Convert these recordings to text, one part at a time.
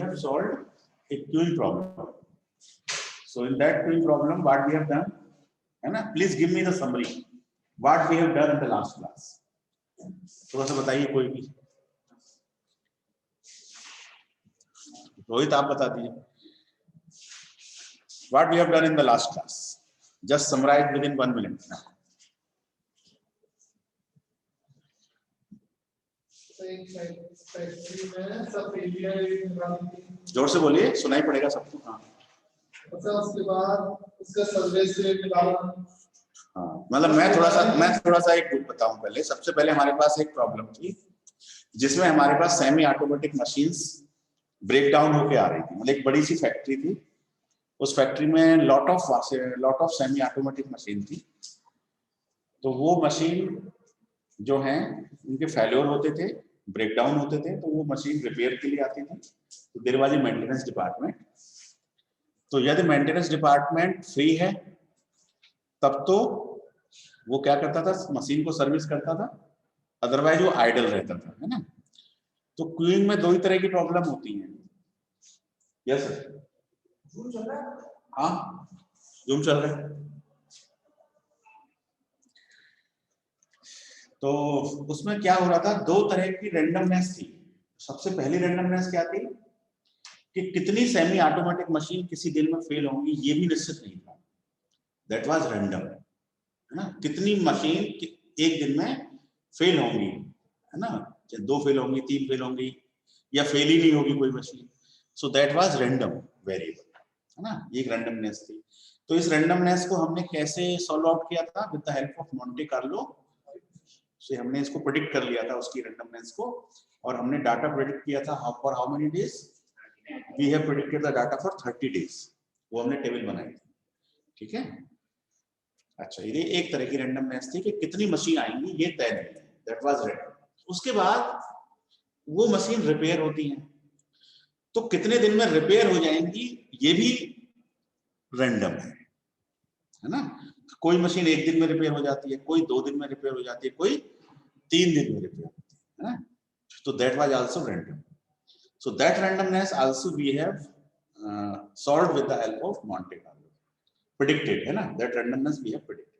have solved a queuing problem. So in that queuing problem, what we have done, है ना? Please give me the summary. What we have done in the last class. थोड़ा सा बताइए कोई भी. रोहित आप बता दीजिए. What we have done in the last class. Just summarize within 1 minute. जोर से बोलिए, सुनाई पड़ेगा सबको. हाँ. उसके बाद उसका सर्विस निकालना. हाँ, मतलब मैं थोड़ा सा एक ग्रुप बताऊं पहले. सबसे पहले हमारे पास एक प्रॉब्लम थी जिसमें हमारे पास semi automatic machines break down होके आ रही थी. मतलब एक बड़ी सी फैक्ट्री थी. उस फैक्ट्री में lot of semi automatic machine थी. तो वो मशीन जो हैं उनके फेल्योर होते थे, ब्रेक डाउन होते थे, तो वो मशीन रिपेयर के लिए आती थी. तो there was a maintenance department. तो यदि मेंटेनेंस डिपार्टमेंट फ्री है तब तो वो क्या करता था, मशीन को सर्विस करता था, अदरवाइज वो आइडल रहता था, है ना. तो क्यूइंग में दो ही तरह की प्रॉब्लम होती हैं. Yes sir. जूम चल रहा है. हाँ, जूम चल रहा है. तो उसमें क्या हो रहा था, दो तरह की रैंडमनेस थी. सबसे पहली रैंडमनेस क्या थी कि कितनी सेमी ऑटोमेटिक मशीन किसी दिन में फेल होंगी ये भी निश्चित नहीं था. दैट वाज रैंडम, है ना. कितनी मशीन एक दिन में फेल होंगी, है ना. चाहे 2 फेल होंगी, 3 फेल होंगी, या फेल ही नहीं होगी कोई machine. So that was random variable, है ना. एक रैंडमनेस थी. तो इस रैंडमनेस को हमने कैसे सॉल्व आउट किया था? With the help of Monte Carlo से हमने इसको प्रेडिक्ट कर लिया था, उसकी रैंडमनेस को. और हमने डाटा प्रेडिक्ट किया था for how many days. We have predicted the data for 30 days. वो हमने टेबल बनाई थी. ठीक है. अच्छा, ये एक तरह की रैंडमनेस थी कि कितनी मशीन आएंगी ये तय नहीं है. That was random. उसके बाद वो मशीन रिपेयर होती है, तो कितने दिन में रिपेयर हो जाएंगी ये भी रैंडम है ना. कोई मशीन एक दिन में रिपेयर हो जाती है, कोई 2 दिन में रिपेयर हो जाती है, कोई 3 दिन में रिपेयर होती है ना. तो that was also random. So that randomness also we have solved with the help of Monte Carlo. Predicted, है ना. That randomness we have predicted.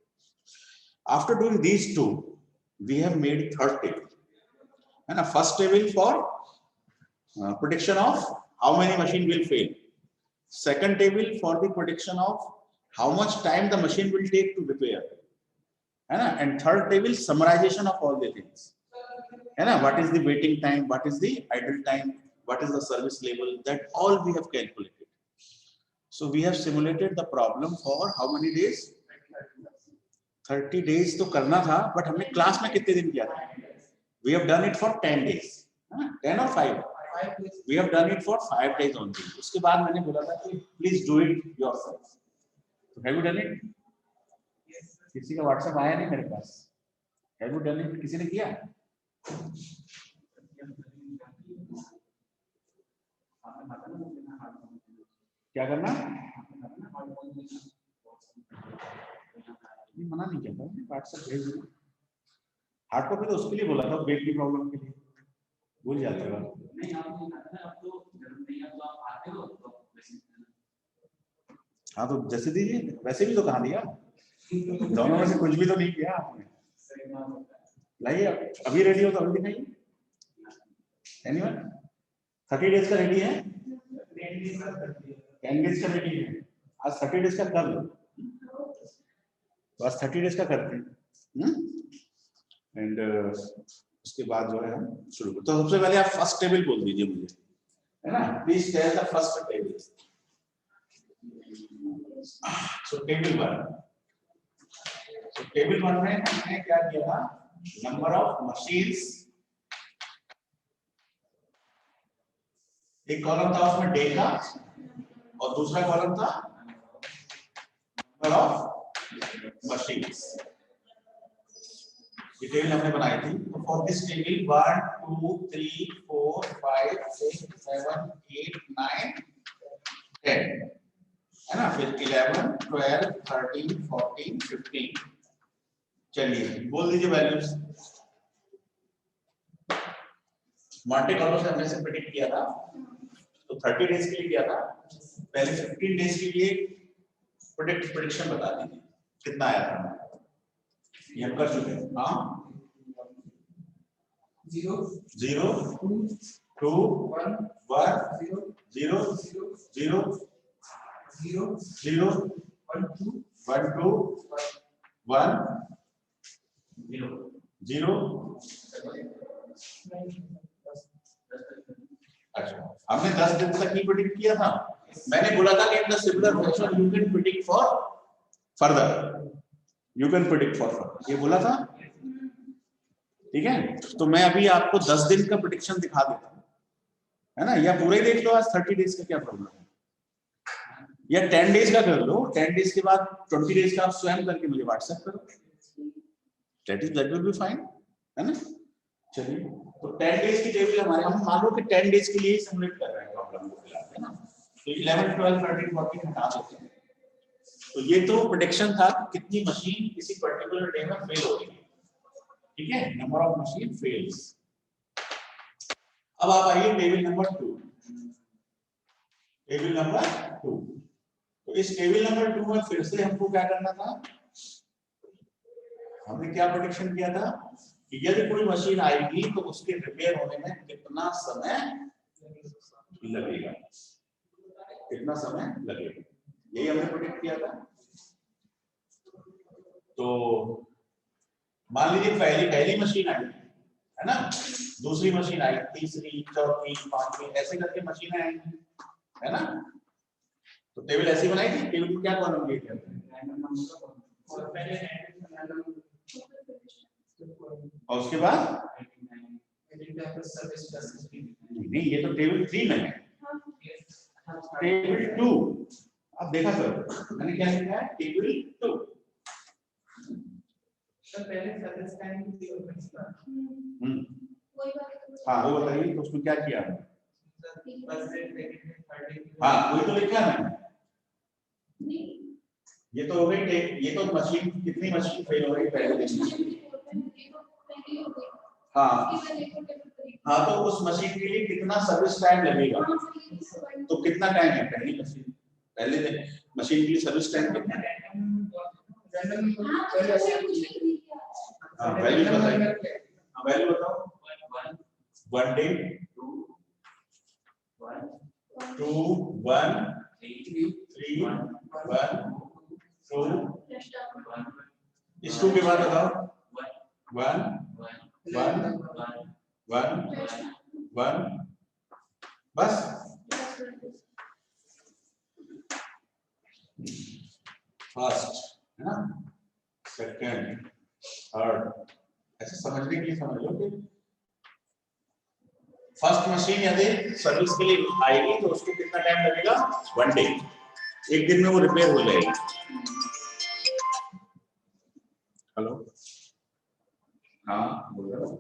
After doing these two we have made third table, है ना. First table for prediction of how many machine will fail. Second table for the prediction of how much time the machine will take to repair, है ना. And third table summarization of all the things, है ना. What is the waiting time, what is the idle time, what is the service level, that all we have calculated. So we have simulated the problem for how many days? 30 days तो करना था, but हमने class में कितने दिन किया था? We have done it for 10 days, 10 or 5. We have done it for 5 days only. उसके बाद मैंने बोला था कि please do it yourself. So have you done it? किसी का WhatsApp आया नहीं मेरे पास. Have you done it? किसी ने किया? क्या करना? मना नहीं किया था, WhatsApp भेज दिया. हार्ड कॉपी तो उसके लिए बोला था, वेट की प्रॉब्लम के लिए. भूल जाते हो. नहीं आपने अब तो नहीं, अब तो आप आते हो तो हाँ, तो जैसे दीजिए. वैसे भी तो कहा दिया. दोनों में से कुछ भी तो नहीं किया आपने. लाइए अभी रेडी हो तो अभी दिखाइए. एनीवन 30 डेज का रेडी है? 10 डेज का रेडी है. आज 30 डेज का कर लो. तो आज 30 डेज का करते हैं. एंड उसके बाद जो है हम शुरू करते हैं. तो सबसे पहले आप फर्स्ट टेबल बोल दीजिए मुझे, है ना. Please tell the first table. So table 1. So table 1 में हमने क्या किया था? Number of machines. एक कॉलम था उसमें डे का और दूसरा कॉलम था नंबर ऑफ मशीन्स. ये टेबल हमने बनाई थी. तो फॉर दिस टेबल 1 2 3 4 5 6 7 8 9 10, है ना. फिर 11 12 13 14 15. चलिए बोल दीजिए वैल्यूज. मॉन्टे कार्लो से हमने से प्रेडिक्ट किया था. तो 30 डेज के लिए किया था, पहले 15 डेज के लिए प्रेडिक्शन बता दीजिए कितना आया था, ये हम कर चुके हैं। हाँ 0 0 2 1 0 0 0 1 2 1 0। अच्छा, हमने 10 दिन तक ही प्रेडिक्ट किया था। मैंने बोला था कि in the similar fashion you can predict for further, you can predict for further, ये बोला था। ठीक है, तो मैं अभी आपको 10 दिन का प्रेडिक्शन दिखा देता हूं, है ना, या पूरे देख लो आज 30 डेज का क्या प्रॉब्लम है, या 10 डेज का कर लो, 10 डेज के बाद 20 डेज का आप स्वयं करके मुझे व्हाट्सएप करो, दैट विल बी फाइन, है ना। चलिए, तो 10 डेज की टेबल हमारे, हम मान लो कि 10 डेज के लिए सिमुलेट कर रहे हैं प्रॉब्लम को फिलहाल, है ना। तो 11 12 13 14 हटा देते हैं। तो ये तो प्रेडिक्शन था कि कितनी मशीन किसी पर्टिकुलर डे में फेल हो रही है, ठीक है, नंबर ऑफ मशीन फेल्स। अब आप आइए टेबल नंबर 2, टेबल नंबर 2। तो इस टेबल नंबर 2 में फिर से हमको क्या करना था, हमने क्या प्रेडिक्शन किया था कि यदि कोई मशीन आएगी तो उसके रिपेयर होने में कितना समय लगेगा, कितना समय लगेगा, यही हमने प्रेडिक्ट किया था। तो मान लीजिए पहली मशीन आई, है ना, दूसरी मशीन आई, तीसरी, चौथी, पांचवी, ऐसे करके मशीनें आएंगी, है ना। तो टेबल ऐसी बनाई थी, टेबल को क्या कॉलम दिए थे, और उसके बाद नहीं, ये तो टेबल 3 में है, टेबल 2 आप देखा करो, मैंने क्या लिखा है, टेबल 2। पहले सर्विस टाइम हाँ वो बताइए, तो उसमें क्या किया, हाँ वही तो लिखा है मैंने, ये तो हो गई, ये तो मशीन, कितनी मशीन फेल हो गई पहले दिन, हाँ हाँ, तो उस मशीन के लिए कितना सर्विस टाइम लगेगा, तो कितना टाइम है पहली मशीन, पहले दिन मशीन के लिए सर्विस टाइम कितना है, हाँ वैल्यू बताइए, हाँ वैल्यू बताओ, 1 डे 2 1 3 1 2, इस 2 के बाद बताओ 1 1 1 1, बस। फर्स्ट, है ना, सेकंड, थर्ड, ऐसे समझने के लिए समझ लो कि फर्स्ट मशीन यदि सर्विस के लिए आएगी तो उसको कितना टाइम लगेगा, 1 डे, एक दिन में वो रिपेयर हो जाएगी। हेलो, हाँ बोल रहा हूँ,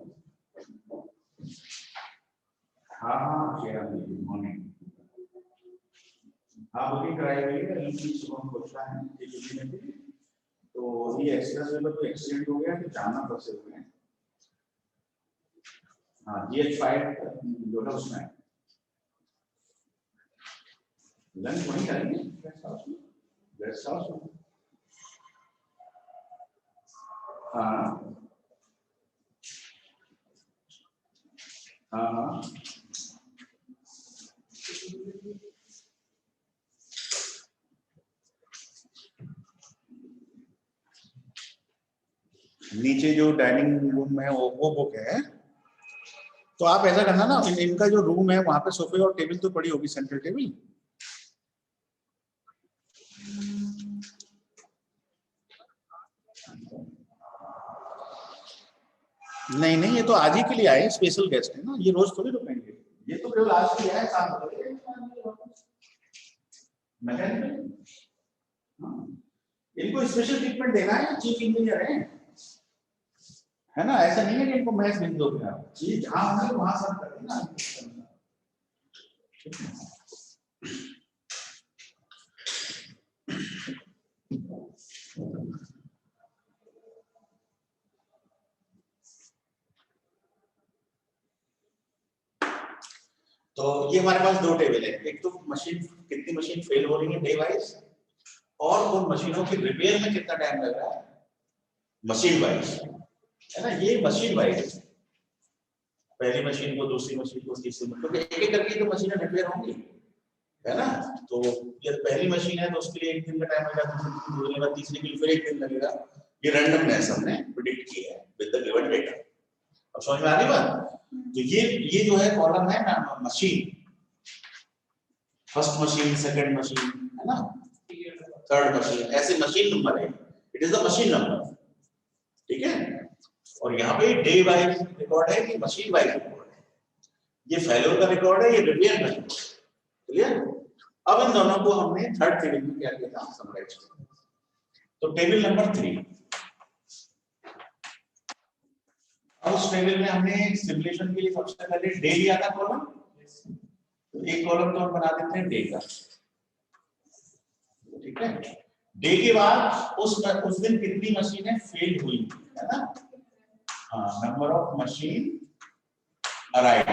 हाँ गुड मॉर्निंग, हाँ बुकिंग कराई हुई है, सुबह पहुंचना है, तो ये एक्सप्रेस वे पर कोई एक्सीडेंट हो गया तो जाना फंसे हुए हैं, हाँ GH5 जो है उसमें लंच वहीं करेंगे, गेस्ट हाउस में, हाँ हाँ हाँ, नीचे जो डाइनिंग रूम है वो बुक है, तो आप ऐसा करना ना, इनका जो रूम है वहां पे सोफे और टेबल तो पड़ी होगी, सेंट्रल टेबल, नहीं नहीं, ये तो आज ही के लिए आए, स्पेशल गेस्ट है ना, ये रोज थोड़ी रुकेंगे, ये तो केवल आज के लिए आए, साथ इनको स्पेशल ट्रीटमेंट देना है, चीफ इंजीनियर है ना, ऐसा नहीं है कि इनको मैच भेज दोगे आप, ये जहां होंगे वहां सब कर देना। तो ये हमारे पास दो टेबल है, एक तो मशीन कितनी मशीन फेल हो रही है डे वाइज, और उन मशीनों की रिपेयर में कितना टाइम लग रहा है मशीन वाइज, है ना। ये मशीन वाइज, पहली मशीन को, दूसरी मशीन को, तीसरी मशीन को, एक एक करके तो मशीनें रिपेयर होंगी, है ना। तो ये पहली मशीन है तो उसके लिए 1 दिन का टाइम लगेगा, दूसरी के बाद तीसरी के लिए फिर 1 दिन लगेगा। ये रैंडमनेस हमने प्रेडिक्ट किया है विद द गिवन डेटा। अब समझ में आ रही बात? तो ये जो है कॉलम है ना machine, first machine, second machine, है ना, थर्ड मशीन, ऐसे मशीन नंबर है, it is the machine number, ठीक है। और यहाँ पे डे वाइज रिकॉर्ड है कि मशीन वाइज रिकॉर्ड है, ये फेल्योर का रिकॉर्ड है, ये रिपेयर का रिकॉर्ड, क्लियर। अब इन दोनों को हमने थर्ड टेबल में क्या किया था, समराइज किया। तो टेबल नंबर 3, अब उस टेबल में हमने सिमुलेशन के लिए सबसे पहले डे लिया था कॉलम, तो एक कॉलम तो हम बना देते हैं डे का, ठीक है। डे के बाद उस दिन कितनी मशीनें फेल हुई, है ना, हाँ, number of machine arrived,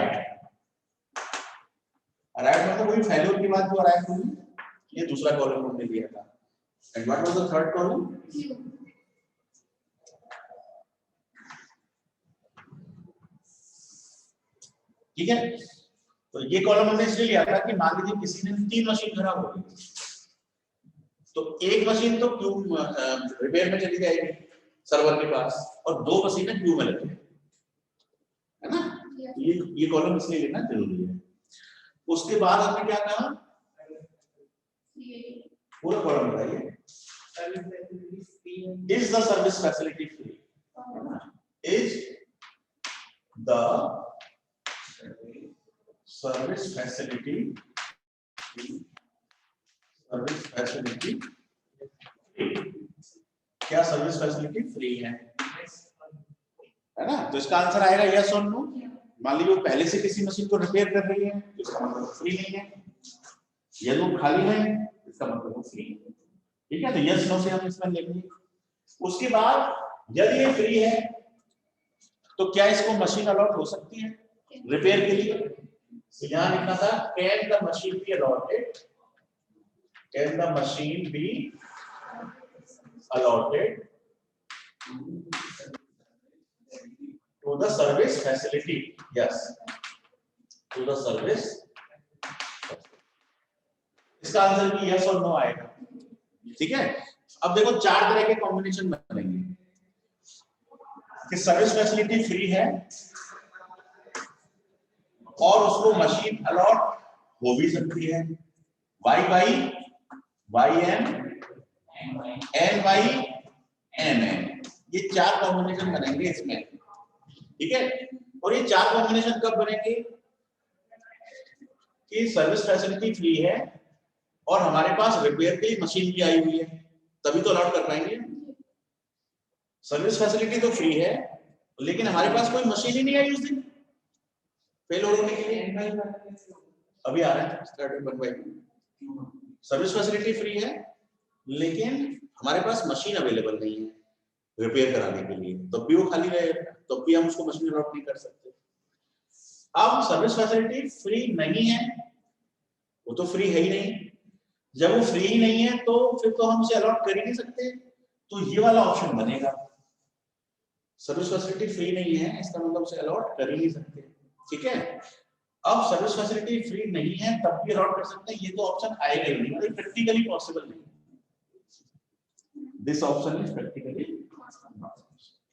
arrived मतलब वही फेल्योर के बाद जो अराइव हुई, ये दूसरा कॉलम हमने लिया था। And what was the third column, ठीक है। तो ये कॉलम हमने इसलिए लिया था कि मान लीजिए किसी ने 3 मशीन खराब हो गई, तो एक मशीन तो क्यू रिपेयर में चली जाएगी सर्वर के पास, और 2 मशीनें क्यू में लगी, है ना। ये कॉलम इसलिए लेना जरूरी है। उसके बाद आपने क्या कहा, पूरा कॉलम बताइए, is the service facility free, is the service facility क्या सर्विस फैसिलिटी फ्री है ना। तो इसका आंसर आएगा यस और नो। मान लीजिए वो पहले से किसी मशीन को रिपेयर कर रही है तो इसका मतलब फ्री नहीं है, यदि वो खाली है इसका मतलब वो फ्री है, ठीक है। तो यस नो से हम इसमें लेंगे। उसके बाद यदि ये फ्री है तो क्या इसको मशीन अलॉट हो सकती है रिपेयर के लिए, तो यहां लिखा था can the machine be allotted, can the machine be allotted to the service facility, yes, to the service, इसका आंसर भी यस और नो आएगा, ठीक है। अब देखो 4 तरह के कॉम्बिनेशन बनेंगे कि सर्विस फैसिलिटी फ्री है और उसको मशीन अलॉट हो भी सकती है, Y by Y M N by N N, ये 4 कॉम्बिनेशन बनेंगे इसमें, ठीक है। और ये 4 कॉम्बिनेशन कब बनेंगे कि सर्विस फैसिलिटी फ्री है और हमारे पास रिपेयर की मशीन भी आई हुई है, तभी तो अलॉट कर पाएंगे। सर्विस फैसिलिटी तो फ्री है लेकिन हमारे पास कोई मशीन ही नहीं आई उस दिन फेल होने के लिए, अभी आ रहा है स्टार्टिंग 1/2। सर्विस फैसिलिटी फ्री है लेकिन हमारे पास मशीन अवेलेबल नहीं है रिपेयर कराने के लिए, तो भी वो खाली रहेगा, तो भी हम उसको मशीन अलॉट नहीं कर सकते। अब सर्विस फैसिलिटी फ्री नहीं है, वो तो फ्री है ही नहीं, जब वो फ्री ही नहीं है तो फिर तो हम उसे अलॉट कर ही नहीं सकते, तो ये वाला ऑप्शन बनेगा, सर्विस फैसिलिटी फ्री नहीं है इसका मतलब उसे अलॉट कर ही नहीं सकते, ठीक है। अब सर्विस फैसिलिटी फ्री नहीं है तब भी अलॉट कर सकते हैं, ये तो ऑप्शन आएगा ही नहीं, मतलब प्रैक्टिकली पॉसिबल नहीं, दिस ऑप्शन इज प्रैक्टिकली,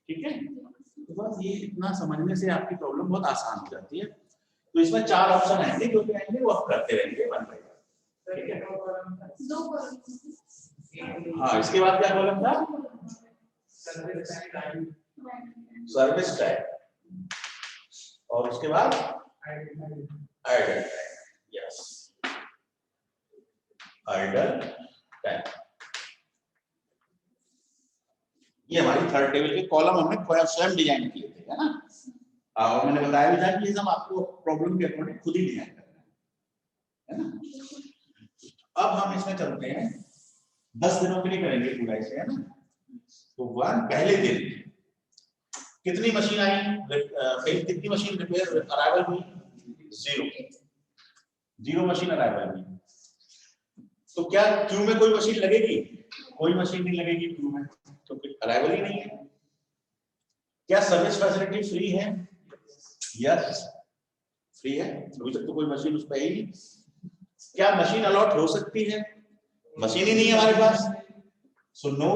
ठीक है। तो बस ये इतना समझने से आपकी प्रॉब्लम बहुत आसान हो जाती है। तो इसमें 4 ऑप्शन आएंगे, जो भी आएंगे वो आप करते रहेंगे 1 बाय 1, ठीक है। हाँ, इसके बाद क्या कॉलम था, सर्विस टाइप, और उसके बाद idle type, yes, idle type. ये हमारी थर्ड टेबल के कॉलम हमने स्वयं डिजाइन किए थे, है ना। और मैंने बताया भी था कि ये सब आपको प्रॉब्लम के अकॉर्डिंग खुद ही डिजाइन करना है ना। अब हम इसमें चलते हैं, 10 दिनों के लिए करेंगे पूरा इसे, है ना। तो 1 पहले दिन कितनी मशीन आई, कितनी मशीन रिपेयर अराइवल हुई, 0। जीरो मशीन अराइवल में। तो क्या क्यू में कोई मशीन लगेगी? कोई मशीन नहीं लगेगी क्यू में, क्योंकि अराइवल ही नहीं है। क्या सर्विस फैसिलिटी फ्री है? यस फ्री है, अभी तक तो कोई मशीन उस पर है ही नहीं। क्या मशीन अलॉट हो सकती है? मशीन ही नहीं है हमारे पास, सो नो।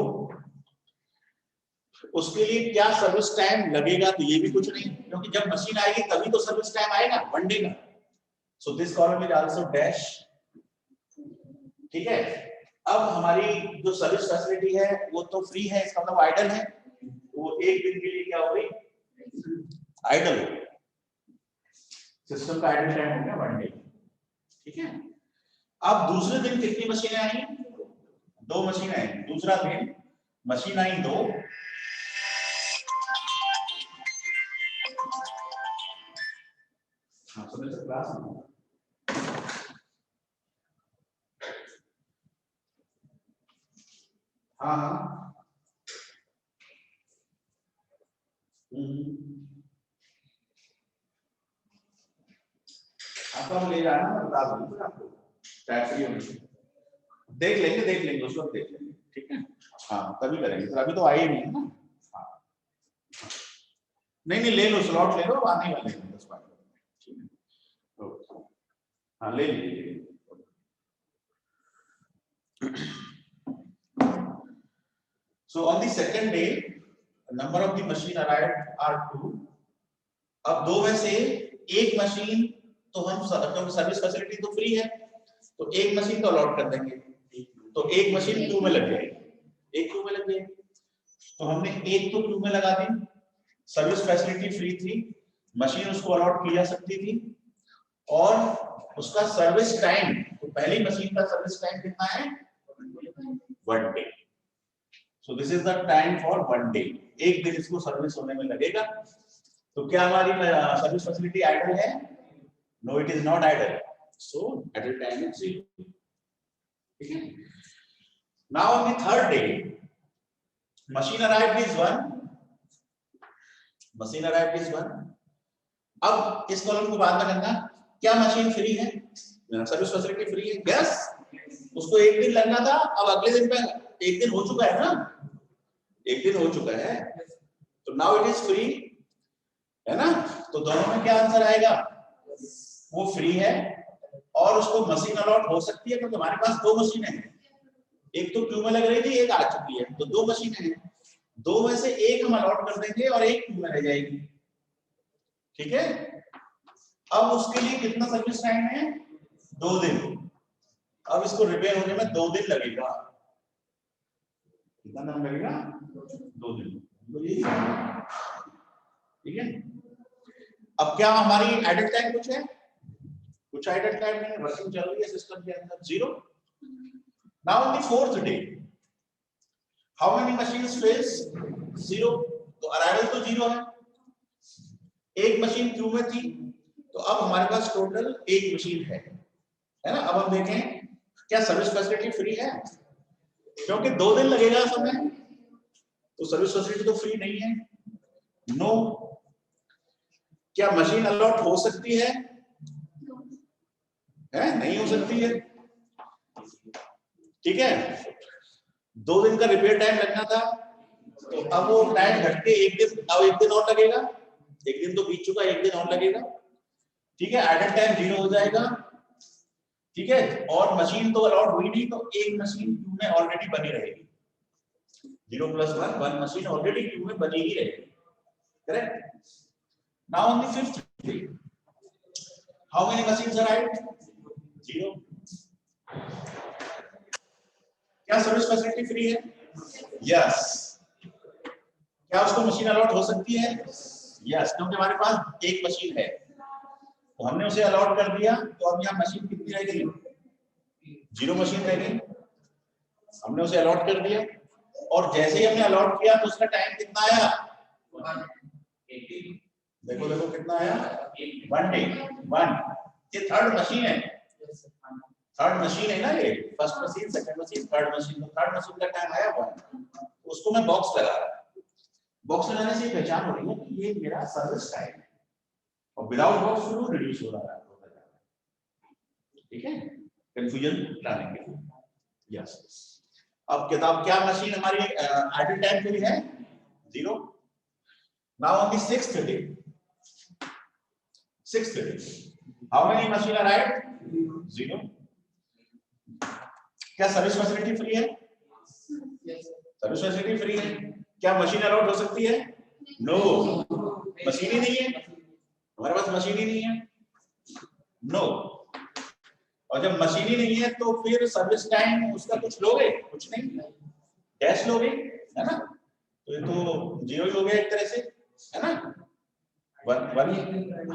उसके लिए क्या सर्विस टाइम लगेगा? तो ये भी कुछ नहीं, क्योंकि जब मशीन आएगी तभी तो सर्विस टाइम आएगा, 1 डे का। So this column is also dash. ठीक है, अब हमारी जो सर्विस फैसिलिटी है वो तो फ्री है, इसका मतलब आइडल है, वो एक दिन के लिए क्या हो गई? आइडल हो गई। सिस्टम का आइडल टाइम हो गया 1 डे। ठीक है, अब दूसरे दिन कितनी मशीनें आई? 2 मशीनें आई। दूसरा दिन मशीन आई 2, हाँ समझ सकते क्लास में। हाँ हाँ आपको हम ले जाना, मैं बता दूंगा आपको टैक्सी में। देख लेंगे उस वक्त देख लेंगे, ठीक है। हाँ तभी करेंगे, तो अभी तो आए ही नहीं है ना। हाँ नहीं ले लो, स्लॉट ले लो, आने वाले हैं 10 मिनट, ठीक है। तो हाँ ले लीजिए। So on the second day, the number of the machine arrived are 2. अब 2 में से एक मशीन तो हम सर्विस फैसिलिटी तो फ्री है, तो एक मशीन तो अलॉट कर देंगे, तो एक मशीन क्यू में लग जाएगी, एक क्यू में लग जाएगी। तो हमने एक तो क्यू में लगा दी, सर्विस फैसिलिटी फ्री थी, मशीन उसको अलॉट की जा सकती थी, और उसका सर्विस टाइम, तो पहली मशीन का सर्विस टाइम कितना है? 1 day. So this is the time for 1 day. एक दिन इसको सर्विस होने में लगेगा। तो क्या हमारी सर्विस फैसिलिटी आइडल है? No, it is not idle. So idle time is 0. ठीक है? Now on the third day, machine arrived is 1. Machine arrived is 1. अब इस कॉलम को बाद में करना, क्या मशीन फ्री है? सर्विस फैसिलिटी फ्री है? यस, उसको एक दिन लगना था, अब अगले दिन पे एक दिन हो चुका है ना, एक दिन हो चुका है, तो नाउ इट इज फ्री, है ना। तो दोनों में क्या आंसर आएगा? वो फ्री है, और उसको मशीन अलॉट हो सकती है, क्योंकि हमारे पास 2 मशीनें हैं, एक तो क्यू में लग रही थी, एक आ चुकी है, तो 2 मशीनें हैं, 2 में से एक हम अलॉट कर देंगे और एक क्यू में रह जाएगी। ठीक है, अब उसके लिए कितना सर्विस टाइम है? 2 दिन। अब इसको रिपेयर होने में 2 दिन लगेगा। कितना टाइम लगेगा? 2 दिन। ठीक है, अब क्या हमारी आइडल टाइम कुछ है? कुछ आइडल टाइम नहीं, वर्किंग चल रही है सिस्टम के अंदर, 0। Now on the fourth day, how many machines fails? 0। तो अराइवल तो 0 है, एक मशीन क्यू में थी, तो अब हमारे पास टोटल एक मशीन है ना। अब हम देखें क्या सर्विस फैसिलिटी फ्री है, क्योंकि 2 दिन लगेगा समय, तो सर्विस फैसिलिटी तो फ्री नहीं है। नो। क्या मशीन अलॉट हो सकती है? नहीं हो सकती है। ठीक है, 2 दिन का रिपेयर टाइम लगना था, तो अब वो टाइम घट के एक दिन, अब एक दिन और लगेगा, एक दिन तो बीत चुका, एक दिन और लगेगा। ठीक है, आइडल टाइम 0 हो जाएगा। ठीक है, और मशीन तो अलॉट हुई नहीं, तो एक मशीन क्यू में ऑलरेडी बनी रहेगी, 0 + 1, 1 मशीन ऑलरेडी क्यू में बनी ही रहेगी। Correct. Now on the fifth day, how many machines arrived? 0। क्या सर्विस फैसिलिटी फ्री है? यस। क्या उसको मशीन अलॉट हो सकती है? यस, क्योंकि हमारे पास एक मशीन है, तो हमने उसे अलॉट कर दिया, तो अब यहाँ मशीन कितनी रह गई? 0 मशीन रह गई। हमने उसे अलॉट कर दिया, और जैसे ही हमने अलॉट किया तो उसका टाइम कितना आया? 1। देखो देखो कितना आया? 1 डे। 1, ये थर्ड मशीन है, थर्ड मशीन है ना, ये first machine, second machine, third machine, तो थर्ड मशीन का टाइम आया 1। उसको मैं बॉक्स लगा रहा हूं, बॉक्स लगाने से पहचान हो रही है कि ये मेरा सर्विस टाइम है, और विदाउट बॉक्स फ्लो रिड्यूस हो रहा है। ठीक है, कंफ्यूजन लाने के लिए। यस, अब किताब क्या मशीन हमारी आइडल टाइम के लिए है 0। Now on the sixth day, how many machine arrived 0। क्या सर्विस फैसिलिटी फ्री है? सर्विस फैसिलिटी फ्री है। क्या मशीन अलाउड हो सकती है? नो, मशीन ही नहीं है हमारे पास, मशीन ही नहीं है। नो, और जब मशीन ही नहीं है तो फिर सर्विस टाइम उसका कुछ लोगे? कुछ नहीं, डैश लोगे, है ना? तो ये तो 0 ही हो गया एक तरह से, है ना? 1।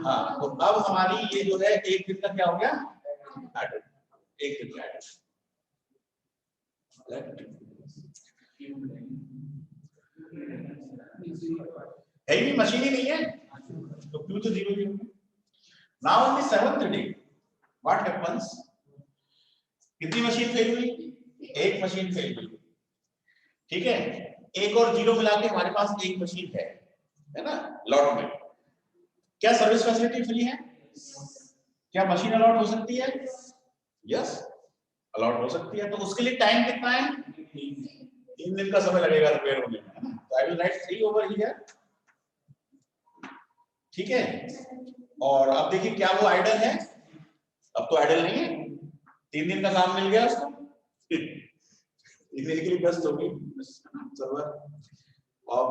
हाँ, तो अब हमारी ये जो है एक दिन का क्या हो गया? एडर, एक दिन का एडर। है ही मशीन ही नहीं है तो क्यों तो 0 ही होगा। Now on the 7th day what happens? कितनी मशीन फेल हुई? एक मशीन फेल हुई, ठीक है। 1 और 0 मिला के हमारे पास एक मशीन है ना लॉट में। क्या सर्विस फैसिलिटी फ्री है? क्या मशीन अलॉट हो सकती है? यस, अलॉट हो सकती है। तो उसके लिए टाइम कितना है? 3 दिन का समय लगेगा रिपेयर होने में, है ना? तो I will write 3 over here, ठीक है। और अब देखिए क्या वो आइडल है? अब तो आइडल नहीं है, 3 दिन का काम मिल गया उसको, 3 दिन के लिए व्यस्त हो गई सर्वर। अब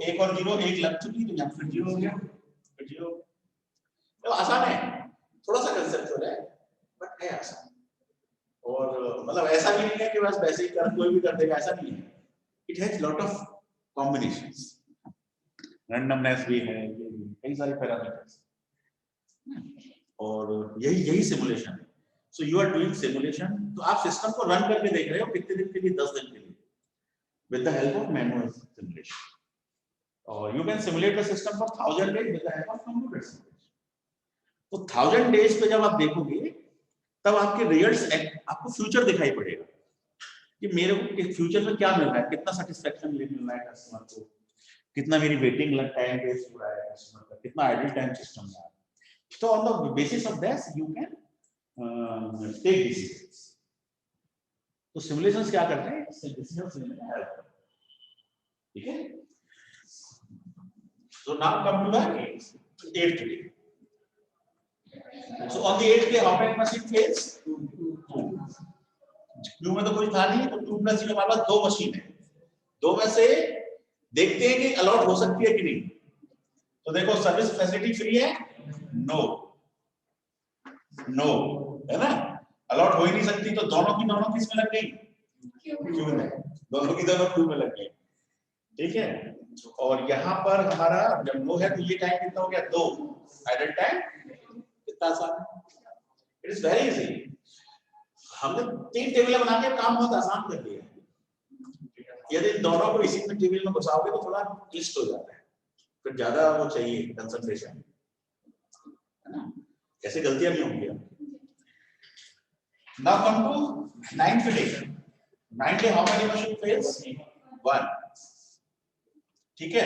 1 और 0 एक लग चुकी तो यहाँ फिर 0 हो गया, फिर 0। तो आसान है, थोड़ा सा कंसेप्चुअल है बट है आसान। और मतलब ऐसा भी नहीं है कि बस वैसे ही कर कोई भी कर देगा, ऐसा नहीं है। It has lot of combinations, randomness भी है, कई सारे पैरामीटर्स, और यही सिमुलेशन है। So you are doing simulation, तो आप सिस्टम को रन करके देख रहे हो कितने दिन के लिए? 10 दिन के लिए, with the help of manual simulation. और you can simulate the system for 1000 days with the help of computer simulation. तो 1000 डेज पे जब आप देखोगे तब आपके रिजल्ट्स, आपको फ्यूचर दिखाई पड़ेगा कि मेरे को फ्यूचर में क्या मिल रहा है, कितना सेटिस्फेक्शन मिल रहा है कस्टमर को, कितना मेरी वेटिंग टाइम वेस्ट हो रहा है कस्टमर का, कितना आइडल टाइम सिस्टम है। तो on the basis of that you can take decisions. तो सिमुलेशंस क्या करते हैं? डिसीजंस लेने में हेल्प करते हैं, ठीक है। So now come to the 8th day. So on the 8th day, how many machine fails? 2. क्यों में तो कोई था नहीं, तो 2 + 0 हमारे पास 2 मशीन है। 2 में से देखते हैं कि अलॉट हो सकती है कि नहीं। तो देखो सर्विस फैसिलिटी फ्री है? नो, नो, है ना? अलॉट हो ही नहीं सकती, तो दोनों की दोनों किस में लग गई? क्यू में। दोनों की दोनों क्यू में लग गई, ठीक है। और यहाँ पर हमारा जब नो है तो ये टाइम कितना हो गया? 2 आइडल टाइम। कितना आसान है, इट इज वेरी इजी। हमने 3 टेबल बना के काम बहुत आसान कर दिया। यदि दोनों को इसी में टेबल में घुसाओगे तो थोड़ा क्लिष्ट हो जाता है, फिर ज्यादा वो चाहिए कंसंट्रेशन, है ना? कैसे गलतियां भी होंगी। Now come to 9th day. 9th day how many machine fails? 1, ठीक है।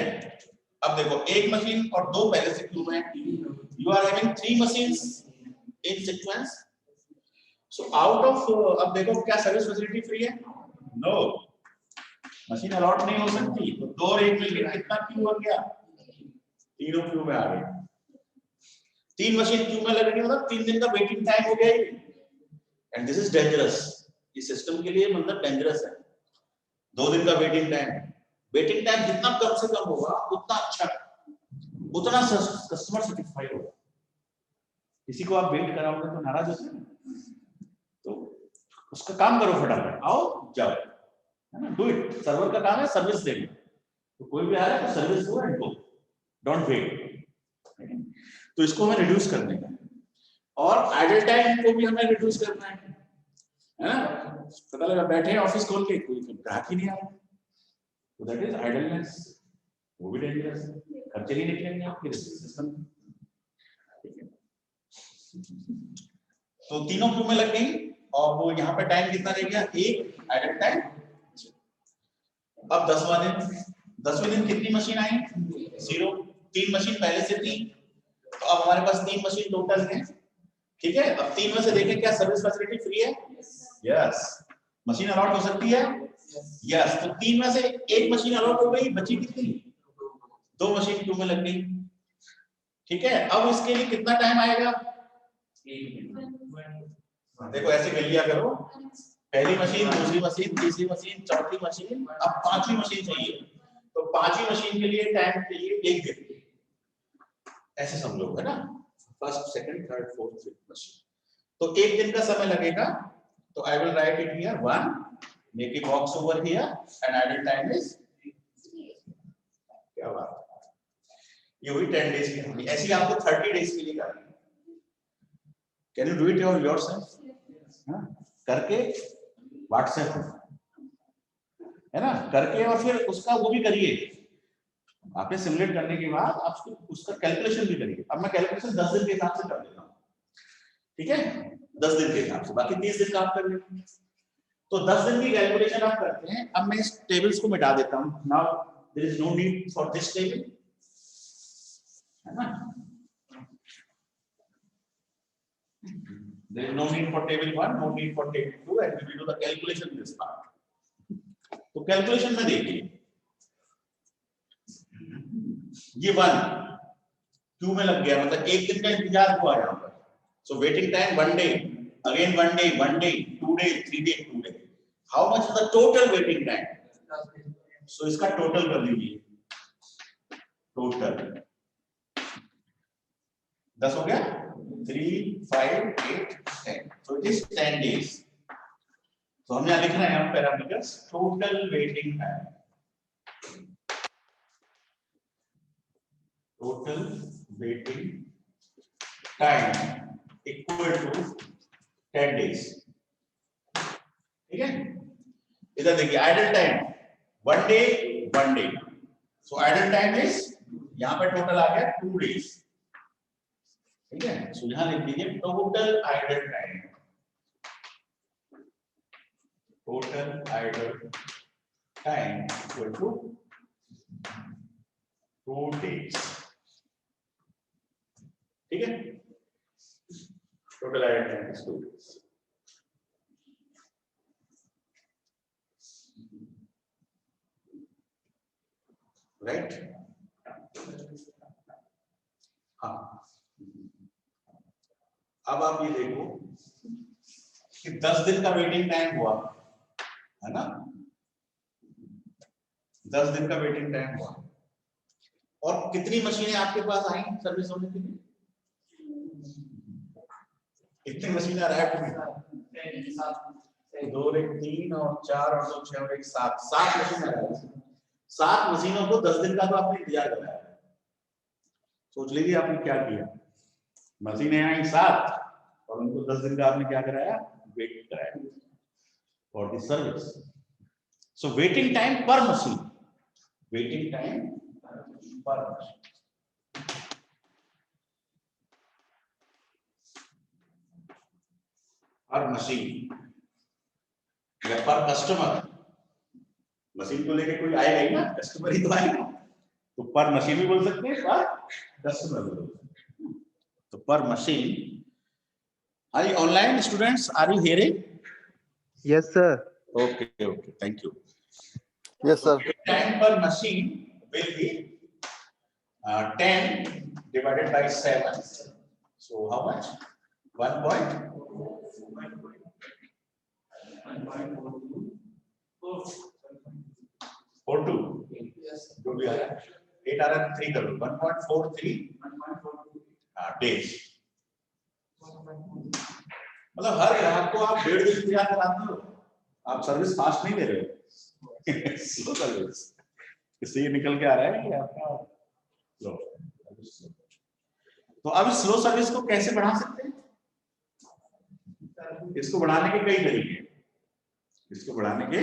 अब देखो एक मशीन और 2 पहले से क्यू में, you are having 3 machines in sequence. So out of, अब देखो क्या सर्विस फैसिलिटी फ्री है? नो, मशीन अलॉट नहीं हो सकती, तो 2 और 1 मिलकर कितना क्यू हो गया? तीनों क्यू में आ गए। 3 मशीन क्यू में लगेगी मतलब 3 दिन का वेटिंग टाइम हो गया। एंड दिस इज डेंजरस, इस सिस्टम के लिए मतलब डेंजरस है। 2 दिन का वेटिंग टाइम, वेटिंग टाइम जितना कम से कम होगा उतना अच्छा, उतना कस्टमर सेटिस्फाइड होगा। किसी को आप वेट कराओगे तो नाराज होते हैं, तो उसका काम करो फटाफट, आओ जाओ, है ना? Do it. सर्वर का काम है सर्विस देना, तो कोई भी आ रहा है तो सर्विस दो एंड गो, डोंट वेट। तो इसको हमें रिड्यूस करने का, और आइडल टाइम को भी हमें रिड्यूस करना है ना? पता लगा बैठे ऑफिस खोल के कोई ग्राहक ही नहीं आ रहा, तो दैट इज आइडलनेस, वो भी डेंजरस है, खर्चे नहीं निकलेंगे आपके सिस्टम। तो तीनों क्यू में लग गई, और वो यहाँ पे टाइम कितना रह गया? 1 आइडल टाइम। अब 10वां दिन, 10वें दिन कितनी मशीन आई? 0। 3 मशीन पहले से थी, तो अब हमारे पास 3 मशीन टोटल है, ठीक है, अब 3 में से देखें क्या सर्विस फैसिलिटी फ्री है? यस। मशीन अलॉट हो सकती है? यस। तो 3 में से एक मशीन अलॉट हो गई, बची कितनी? 2 मशीन क्यों में लग गई। ठीक है, अब इसके लिए कितना टाइम आएगा? देखो ऐसे कर लिया करो, पहली मशीन, दूसरी मशीन, तीसरी मशीन, चौथी मशीन, अब 5वीं मशीन चाहिए, तो 5वीं मशीन के लिए टाइम चाहिए 1 दिन, ऐसे समझो, है ना? First, second, third, fourth, fifth machine, तो 1 दिन का समय लगेगा। तो I will write it here 1, make a box over here and idol time is, क्या बात है, ये हुई 10 डेज की होगी। ऐसी आपको 30 डेज के लिए करनी है। Can you do it yourself? करके व्हाट्सएप है ना, करके और फिर उसका वो भी करिए, आपने सिमुलेट करने के बाद आप उसका कैलकुलेशन भी करिए। अब मैं कैलकुलेशन 10 दिन के हिसाब से कर देता हूँ, ठीक है, 10 दिन के हिसाब से, बाकी 30 दिन का आप कर लेंगे। तो 10 दिन की कैलकुलेशन आप करते हैं। अब मैं इस टेबल्स को मिटा देता हूँ। Now there is no need for this table, है ना, there is no need for table 1, no need for table 2, and we will do the calculation in this part. तो कैलकुलेशन में देखिए, ये 1 क्यों में लग गया, मतलब 1 दिन का इंतजार हुआ यहाँ पर। So waiting time 1 day, again 1 day, 1 day, 2 day, 3 day, 2 day. How much is the total waiting time? So इसका टोटल कर लीजिए, टोटल 10 हो गया, 3, 5, 8, 10, so it is 10 days. तो हमने यहाँ लिखना है यहाँ parameters, total waiting time, total waiting time equal to 10 days, ठीक है। इधर देखिए idle time 1 day, 1 day, so idle time is, यहाँ पे टोटल आ गया 2 days, ठीक है। सो यहाँ लिख दीजिए total idle time, total idle time equal to 2 days, ठीक है। Total idle time is 2 days, right. हाँ, अब आप ये देखो कि 10 दिन का वेटिंग टाइम हुआ, है ना, 10 दिन का वेटिंग टाइम हुआ, और कितनी मशीनें आपके पास आई सर्विस होने के लिए? कितनी मशीनें अराइव हुई? 2 1 3 और 4 और 2 6 और 1 7, 7 मशीनें अराइव। 7 मशीनों को 10 दिन का तो आपने इंतजार कराया। सोच लीजिए आपने क्या किया, मशीनें आई 7 और उनको 10 दिन का आपने क्या कराया, वेट कराया for the service. So waiting time पर मशीन, वेटिंग टाइम पर मशीन, पर मशीन या पर कस्टमर, मशीन को लेके कोई आएगा ही ना, कस्टमर ही तो आएगा, तो पर मशीन भी बोल सकते हैं, पर कस्टमर भी बोल सकते हैं। तो पर machine. Are you online students? Are you hearing? Yes, sir. Okay, okay, thank you. Yes, sir. So, time per machine will be 10 divided by 7. So how much? 1.42. जो भी आया 8 आ रहा है 3 करो 1.43 days। मतलब हर ग्राहक को आप 1.5 दिन इंतजार कराते हो, आप सर्विस फास्ट नहीं दे रहे हो, स्लो सर्विस। इससे ये निकल के आ रहा है कि आपका स्लो। तो अब स्लो सर्विस को कैसे बढ़ा सकते हैं? इसको बढ़ाने के कई तरीके हैं, इसको बढ़ाने के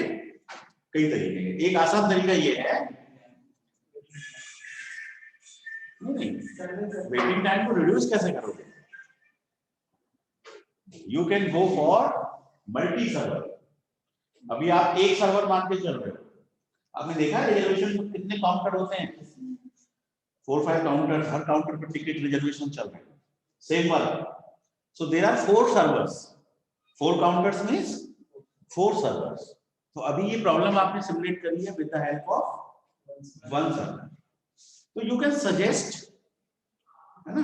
कई तरीके हैं। एक आसान तरीका ये है, वेटिंग टाइम को रिड्यूस कैसे करोगे? You can go for multi server. अभी आप एक सर्वर मान के चल रहे हो, आपने देखा रिजर्वेशन कितने काउंटर होते हैं, 4-5 काउंटर, हर काउंटर पर टिकट रिजर्वेशन चल रहे हैं, same work. So there are 4 servers. 4 counters means 4 servers. तो अभी ये प्रॉब्लम आपने सिमुलेट करी है with the help of 1 server. तो यू कैन सजेस्ट, है ना,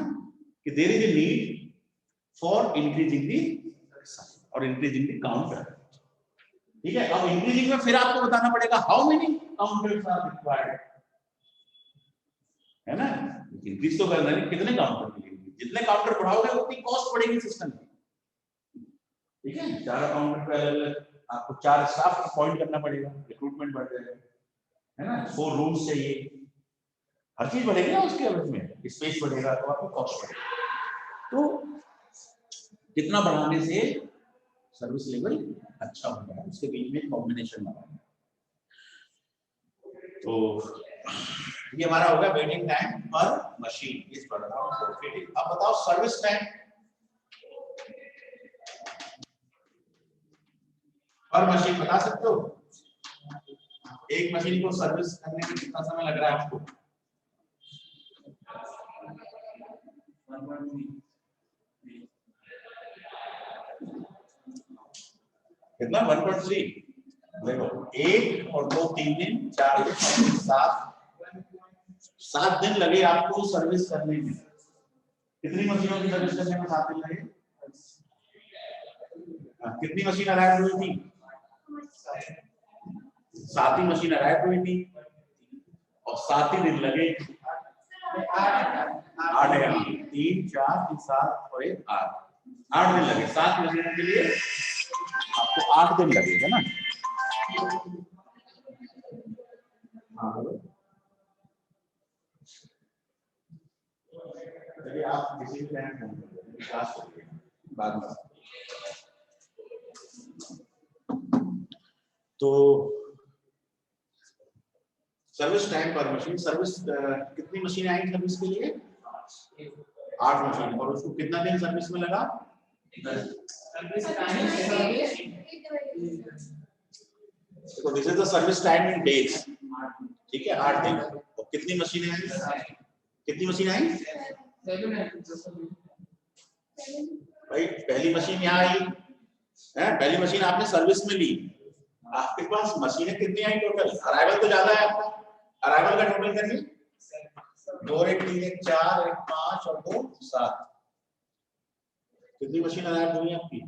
कि there is a need for increasing the और इंक्रीजिंग दी काउंटर. ठीक है. अब इंक्रीजिंग में फिर आपको बताना पड़ेगा how many counters are required, है ना. इंक्रीज तो करना है, कितने काउंटर मिलेंगे. जितने काउंटर बढ़ाओगे उतनी कॉस्ट बढ़ेगी सिस्टम की. ठीक है. 4 काउंटर पे अलग आपको 4 स्टाफ अपॉइंट करना पड़ेगा, रिक्रूटमेंट बढ़ जाएगा, है ना. 4 रूम्स चाहिए, हर चीज बढ़ेगी ना उसके एवज में. स्पेस बढ़ेगा तो आपकी कॉस्ट बढ़ेगी. तो कितना बढ़ाने से सर्विस लेवल अच्छा होगा, उसके बीच में कॉम्बिनेशन बनाना. तो ये हमारा होगा वेटिंग टाइम पर मशीन. इस पर अब बताओ सर्विस टाइम पर मशीन बता सकते हो. एक मशीन को सर्विस करने में कितना समय लग रहा है आपको? कितना? 1.3. देखो 1 और 2 3 दिन, 4 दिन, 7 दिन लगे आपको सर्विस करने में. कितनी मशीनों की सर्विस करने में 7 दिन लगे? कितनी मशीन अराइव हुई थी? 7 ही मशीन अराइव हुई थी और 7 ही दिन लगे. 8 है, 3 4 3 7 और 1 8 दिन लगे. 7 मशीनों के लिए आपको 8 दिन लगेगा ना. चलिए आप किसी भी टाइम क्लास बाद में. तो सर्विस टाइम पर मशीन. सर्विस कितनी मशीन आई सर्विस के लिए? 8 मशीन. और उसको कितना दिन सर्विस में लगा? देखो this is the service time in days. ठीक है. 8 दिन. और कितनी मशीनें आई? कितनी मशीन आई भाई? पहली मशीन यहाँ आई है. पहली मशीन आपने सर्विस में ली. आपके पास मशीनें कितनी आई टोटल? अराइवल तो ज्यादा है आपका. अराइवल का टोटल करिए. 2 1 3 1 4 1 5 और 2 7. कितनी मशीन अराइव हुई आपकी?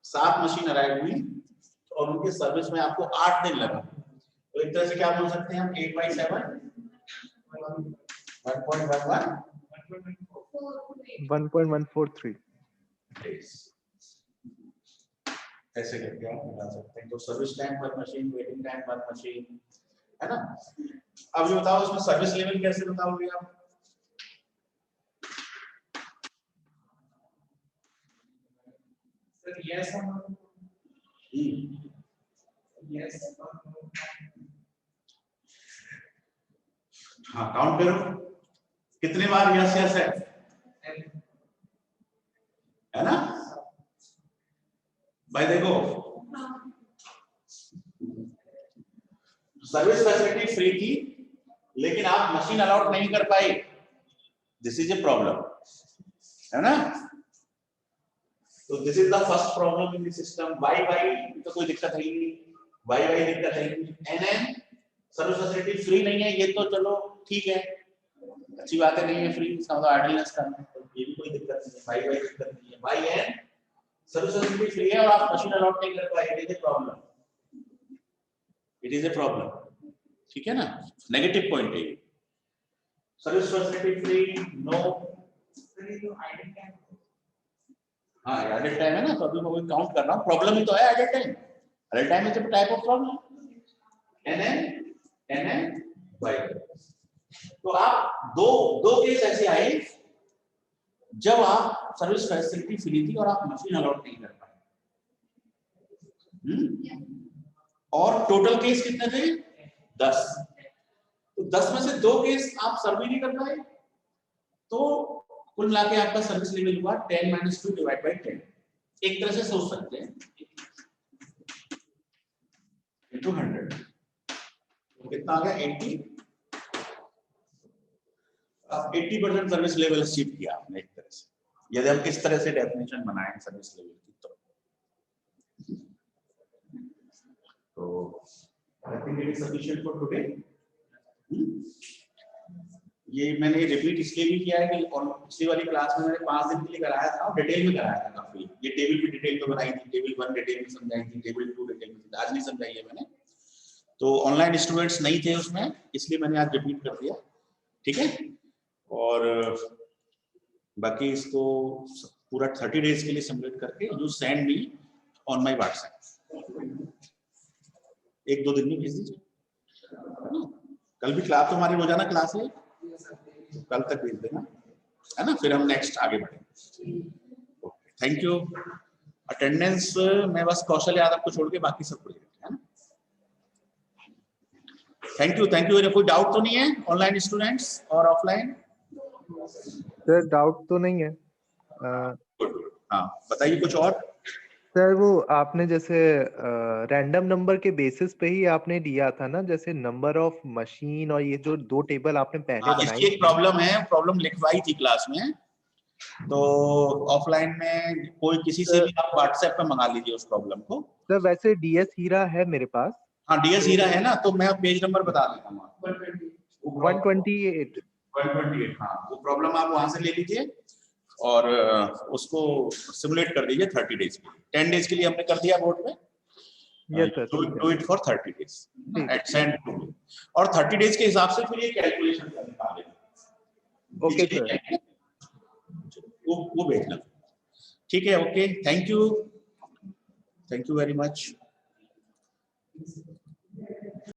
7 मशीन अराइव हुई और उनके सर्विस में आपको 8 दिन लगा. तो एक तरह से क्या बोल सकते हैं हम? 8/7 1.11 1.143 ऐसे करके आप बता सकते हैं. तो सर्विस टाइम पर मशीन, वेटिंग टाइम पर मशीन, है ना. अब ये बताओ इसमें सर्विस लेवल कैसे बताओगे आप? सर यस और नो. यस और नो. हाँ काउंट करो कितने बार यस यस है ना भाई. देखो सर्विस फैसिलिटी फ्री थी लेकिन आप मशीन अलॉट नहीं कर पाए. दिस इज ए प्रॉब्लम, है ना. तो this is the first problem in the system. Y तो कोई दिक्कत है नहीं. वाई दिक्कत है. एनएन सर्विस फैसिलिटी फ्री नहीं है. ये तो चलो ठीक है, अच्छी बात है. नहीं है फ्री, इसका मतलब आइडलनेस करना है, तो ये भी कोई दिक्कत नहीं है. वाई दिक्कत नहीं है. Y N service facility free है और आप मशीन अलॉट नहीं कर पाए. It is a problem. It is a problem. ठीक है ना. नेगेटिव पॉइंट है. Service facility free no. हाँ आइडल टाइम है ना. तो अभी मैं काउंट कर रहा हूँ. प्रॉब्लम ही तो है idle time. Idle time is a type of problem. N N Y. तो आप दो केस ऐसे आए जब आप सर्विस फैसिलिटी फ्री थी और आप मशीन अलॉट नहीं कर पाए. और टोटल केस कितने थे? 10. तो 10 में से 2 केस आप सर्वे नहीं कर पाए. तो कुल मिला के आपका सर्विस लेवल हुआ 10 - 2 / 10. एक तरह से सोच सकते हैं into 100. तो कितना आ गया? 80. अब 80% सर्विस लेवल अचीव किया आपने एक तरह से. यदि हम इस तरह से डेफिनेशन बनाएं सर्विस लेवल की तो I think it is sufficient for today. ये मैंने रिपीट इसलिए भी किया है कि और पिछली वाली क्लास में मैंने 5 दिन के लिए कराया था और डिटेल में कराया था काफी। ये टेबल भी डिटेल में बनाई थी, टेबल 1 डिटेल में समझाई थी, टेबल 2 डिटेल में, आज नहीं समझाई है मैंने। तो ऑनलाइन स्टूडेंट्स नहीं थे उसमें, इसलिए मैंने आज रिपीट कर दिया, ठीक है। और बाकी इसको पूरा 30 डेज के लिए सबमिट करके you send me on my WhatsApp, 1-2 दिन में भेज दीजिए। कल भी क्लास तुम्हारी रोजाना क्लास है, कल तक भेज देना, है ना, फिर हम नेक्स्ट आगे बढ़ेंगे। Okay, thank you. अटेंडेंस में बस कौशल यादव को छोड़ के बाकी सब कुछ है ना। Thank you. कोई डाउट तो नहीं है ऑनलाइन स्टूडेंट्स और ऑफलाइन? सर डाउट तो नहीं है। हाँ बताइए कुछ और। सर वो आपने जैसे रैंडम नंबर के बेसिस पे ही आपने दिया था ना, जैसे नंबर ऑफ मशीन और ये जो 2 टेबल आपने पहले बनाई इसकी एक प्रॉब्लम है, प्रॉब्लम लिखवाई थी क्लास में, तो ऑफलाइन में कोई किसी से भी आप व्हाट्सएप पे मंगा लीजिए उस प्रॉब्लम को। सर वैसे डीएस हीरा है मेरे पास। हाँ डीएस हीरा है ना, तो मैं पेज नंबर बता देता हूँ 128। 128, हाँ वो प्रॉब्लम आप वहां से ले लीजिए और उसको सिमुलेट कर दीजिए 30 डेज के लिए। 10 डेज के लिए हमने कर दिया बोर्ड में। Yes sir, do it for 30 days at send to me, और 30 डेज के हिसाब से फिर ये कैलकुलेशन कर निकालेंगे। ओके सर, वो भेजना, ठीक है। Okay, thank you very much.